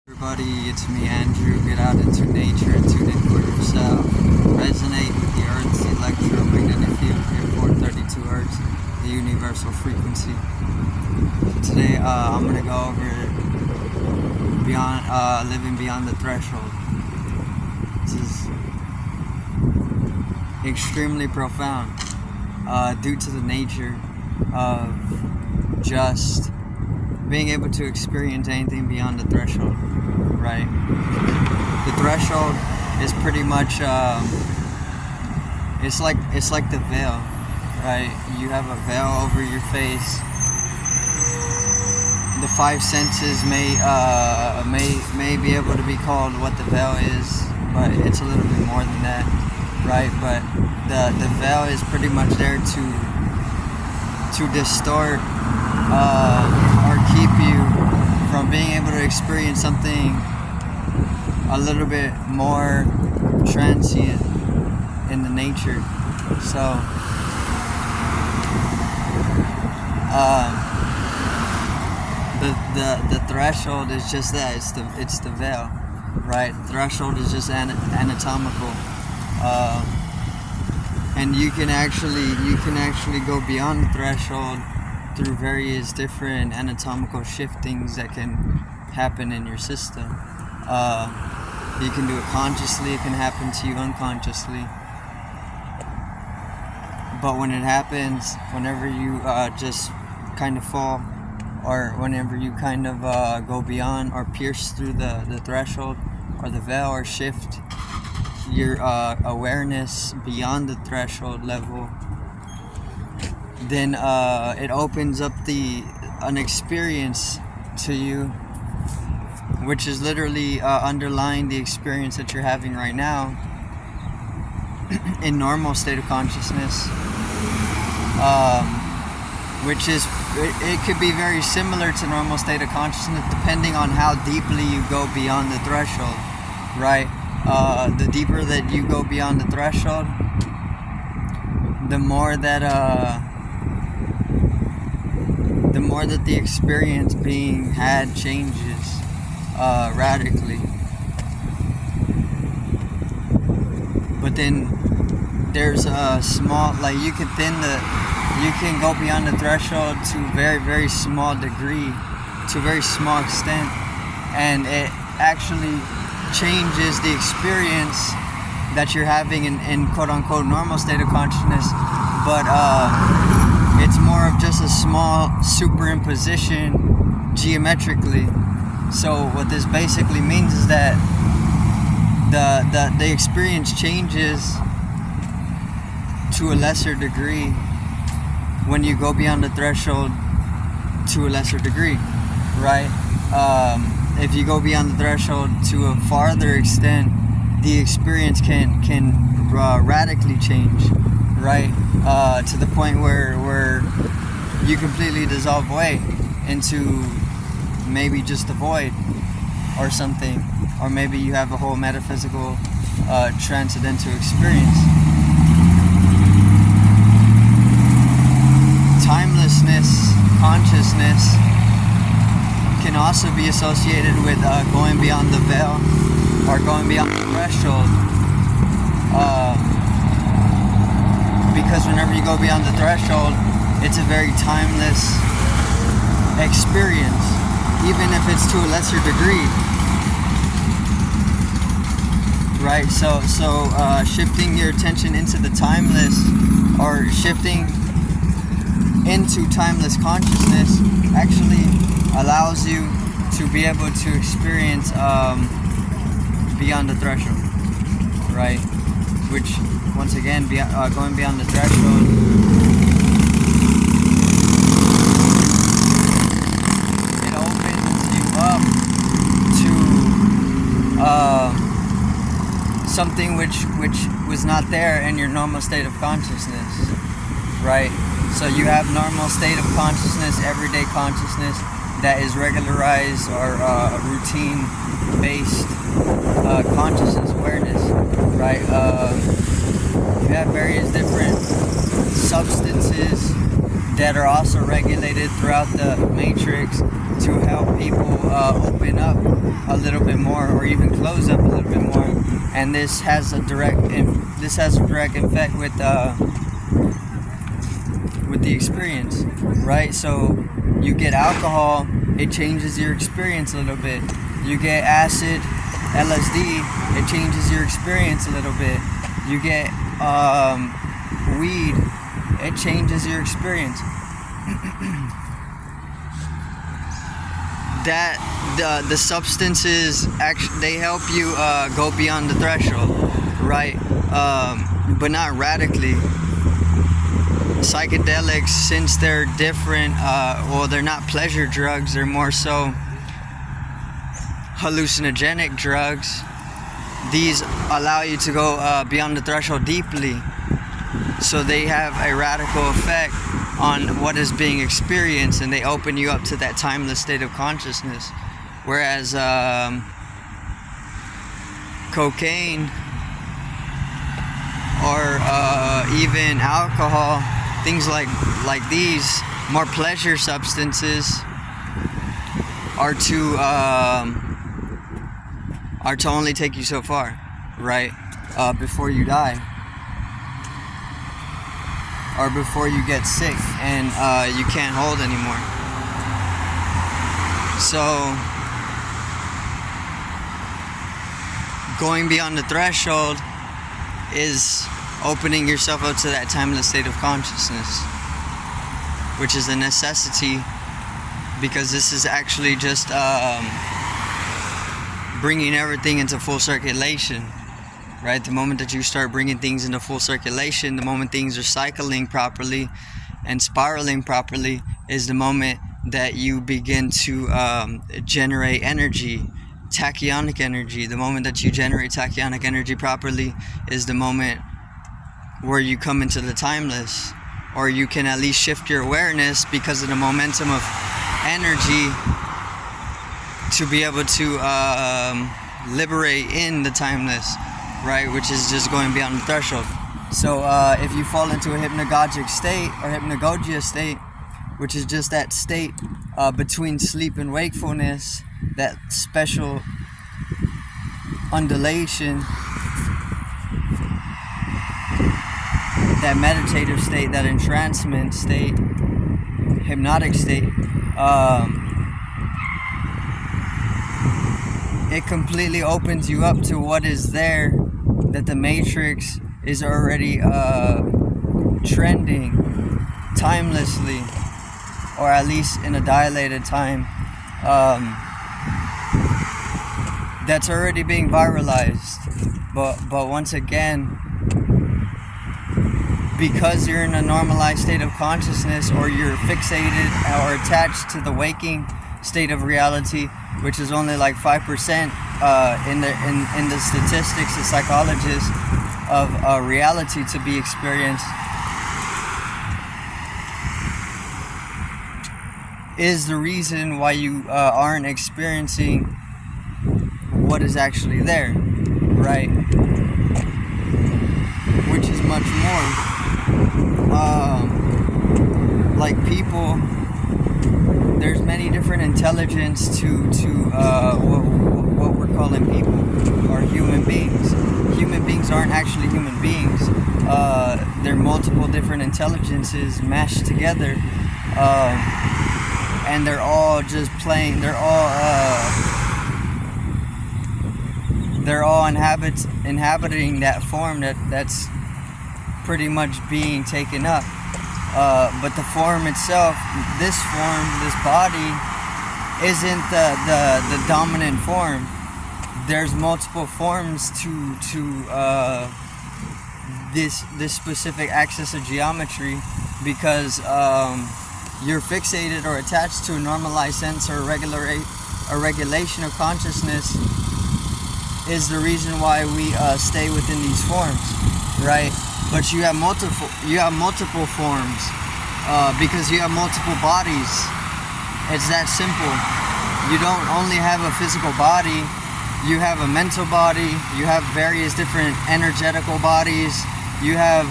Everybody, it's me, Andrew. Get out into nature and tune in for yourself. Resonate with the Earth's electromagnetic field here, 432 Hertz, the universal frequency. Today, I'm gonna go over beyond living beyond the threshold. This is extremely profound, due to the nature of just being able to experience anything beyond the threshold, right? The threshold is pretty much it's like the veil, right? You have a veil over your face. The five senses may be able to be called what the veil is, but it's a little bit more than that, right? But the veil is pretty much there to distort or keep you from being able to experience something a little bit more transient in the nature. So the threshold is just that. It's the veil, right? The threshold is just anatomical, and you can actually go beyond the threshold through various different anatomical shiftings that can happen in your system. You can do it consciously, it can happen to you unconsciously. But when it happens, whenever you just kind of fall, or whenever you kind of go beyond or pierce through the threshold or the veil, or shift your awareness beyond the threshold level, then it opens up an experience to you, which is literally underlying the experience that you're having right now in normal state of consciousness, which is it could be very similar to normal state of consciousness depending on how deeply you go beyond the threshold, right? The deeper that you go beyond the threshold, the more that the experience being had changes radically. But then there's a small, like you can go beyond the threshold to a very, very small degree, to a very small extent, and it actually changes the experience that you're having in quote unquote normal state of consciousness, but it's more of just a small superimposition geometrically. So what this basically means is that the experience changes to a lesser degree when you go beyond the threshold to a lesser degree, right? If you go beyond the threshold to a farther extent, the experience can radically change, right? To the point where you completely dissolve away into maybe just a void or something, or maybe you have a whole metaphysical transcendental experience. Timelessness, consciousness can also be associated with going beyond the veil or going beyond the threshold, because whenever you go beyond the threshold, it's a very timeless experience, even if it's to a lesser degree, right? So shifting your attention into the timeless, or shifting into timeless consciousness, actually allows you to be able to experience beyond the threshold, right? Which, once again, going beyond the threshold, it opens you up to something which was not there in your normal state of consciousness, right? So you have normal state of consciousness, everyday consciousness, that is regularized or routine-based consciousness awareness, right? You have various different substances that are also regulated throughout the matrix to help people open up a little bit more, or even close up a little bit more. And this has a direct effect with the experience, right? So you get alcohol, it changes your experience a little bit. You get acid, LSD, it changes your experience a little bit. You get weed, it changes your experience. That the substances actually, they help you go beyond the threshold, right? But not radically. Psychedelics, since they're different, well, they're not pleasure drugs, they're more so hallucinogenic drugs. These allow you to go beyond the threshold deeply, so they have a radical effect on what is being experienced, and they open you up to that timeless state of consciousness. Whereas cocaine or even alcohol, things like these more pleasure substances are to only take you so far, right? Before you die, or before you get sick and you can't hold anymore. So going beyond the threshold is opening yourself up to that timeless state of consciousness, which is a necessity, because this is actually just bringing everything into full circulation, right? The moment that you start bringing things into full circulation, the moment things are cycling properly and spiraling properly, is the moment that you begin to generate energy, tachyonic energy. The moment that you generate tachyonic energy properly is the moment where you come into the timeless, or you can at least shift your awareness because of the momentum of energy to be able to liberate in the timeless, right? Which is just going beyond the threshold. So if you fall into a hypnagogic state or hypnagogia state, which is just that state between sleep and wakefulness, that special undulation, that meditative state, that entrancement state, hypnotic state, it completely opens you up to what is there, that the matrix is already trending timelessly, or at least in a dilated time, that's already being viralized. But once again, because you're in a normalized state of consciousness, or you're fixated or attached to the waking state of reality, which is only like 5% in the statistics of psychologists of reality to be experienced, is the reason why you aren't experiencing what is actually there, right? Which is much more. Like people, there's many different intelligence to what we're calling people, or human beings. Human beings aren't actually human beings. They're multiple different intelligences mashed together, and they're all just playing. They're all inhabiting that form that's pretty much being taken up. But the form itself, this body, isn't the dominant form. There's multiple forms to this specific axis of geometry, because you're fixated or attached to a normalized sense, or a regulation of consciousness is the reason why we stay within these forms, right? But you have multiple forms because you have multiple bodies. It's that simple. You don't only have a physical body, you have a mental body, you have various different energetical bodies, you have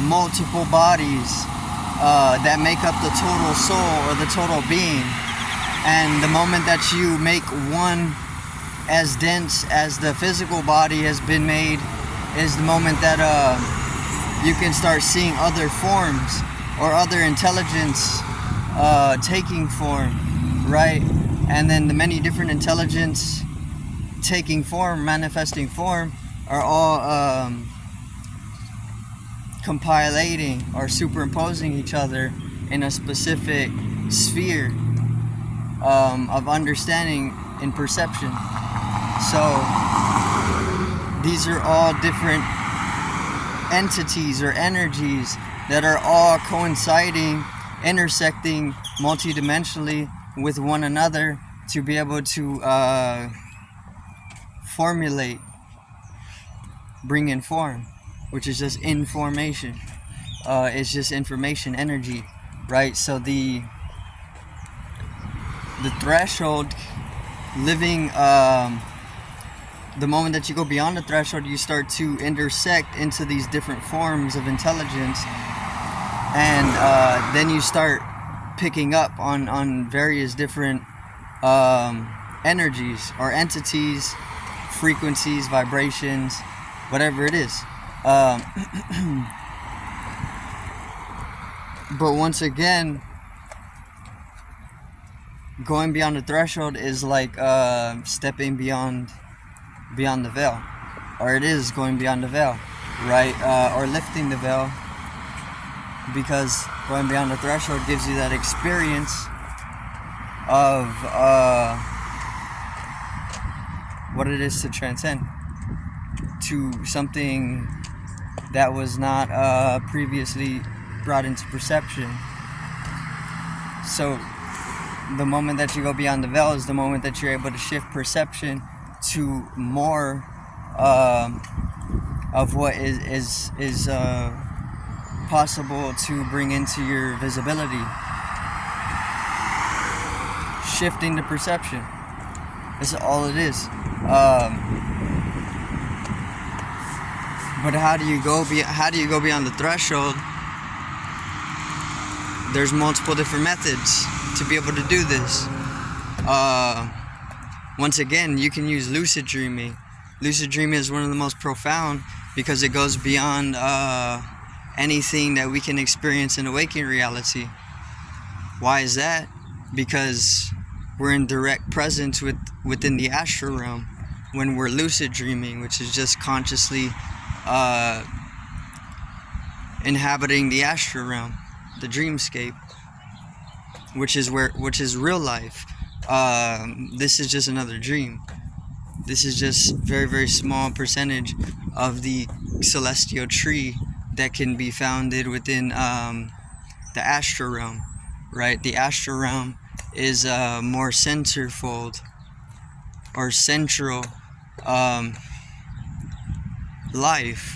multiple bodies that make up the total soul, or the total being. And the moment that you make one as dense as the physical body has been made is the moment that you can start seeing other forms or other intelligence taking form, right? And then the many different intelligence taking form, manifesting form, are all compilating or superimposing each other in a specific sphere of understanding and perception. So these are all different entities or energies that are all coinciding, intersecting multidimensionally with one another to be able to formulate, bring in form, which is just information. It's just information, energy, right? So the threshold, living, the moment that you go beyond the threshold, you start to intersect into these different forms of intelligence, and then you start picking up on various different energies or entities, frequencies, vibrations, whatever it is. But once again, going beyond the threshold is like stepping beyond the veil, or it is going beyond the veil, right? Or lifting the veil, because going beyond the threshold gives you that experience of what it is to transcend to something that was not previously brought into perception. So the moment that you go beyond the veil is the moment that you're able to shift perception to more of what is possible to bring into your visibility. Shifting the perception. That's all it is. But how do you go beyond the threshold? There's multiple different methods to be able to do this. Once again, you can use lucid dreaming. Lucid dreaming is one of the most profound because it goes beyond anything that we can experience in a waking reality. Why is that? Because we're in direct presence within the astral realm when we're lucid dreaming, which is just consciously inhabiting the astral realm, the dreamscape, which is real life. This is just another dream. This is just very, very small percentage of the celestial tree that can be founded within the astral realm, right? The astral realm is more centerfold or central life.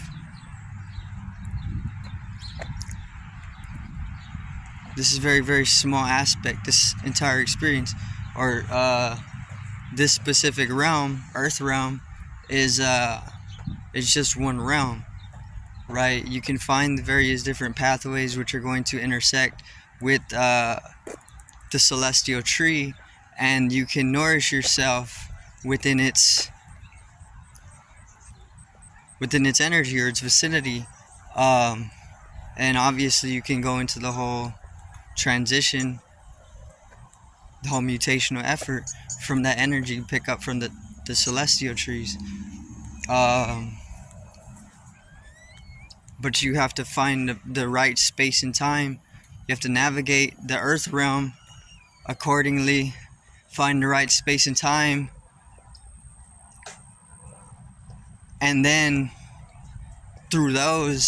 This is very, very small aspect. This entire experience, or this specific realm, Earth realm, is just one realm, right? You can find the various different pathways which are going to intersect with the celestial tree, and you can nourish yourself within its energy or its vicinity, and obviously you can go into the whole transition, the whole mutational effort from that energy you pick up from the celestial trees. But you have to find the right space and time. You have to navigate the earth realm accordingly, find the right space and time, and then through those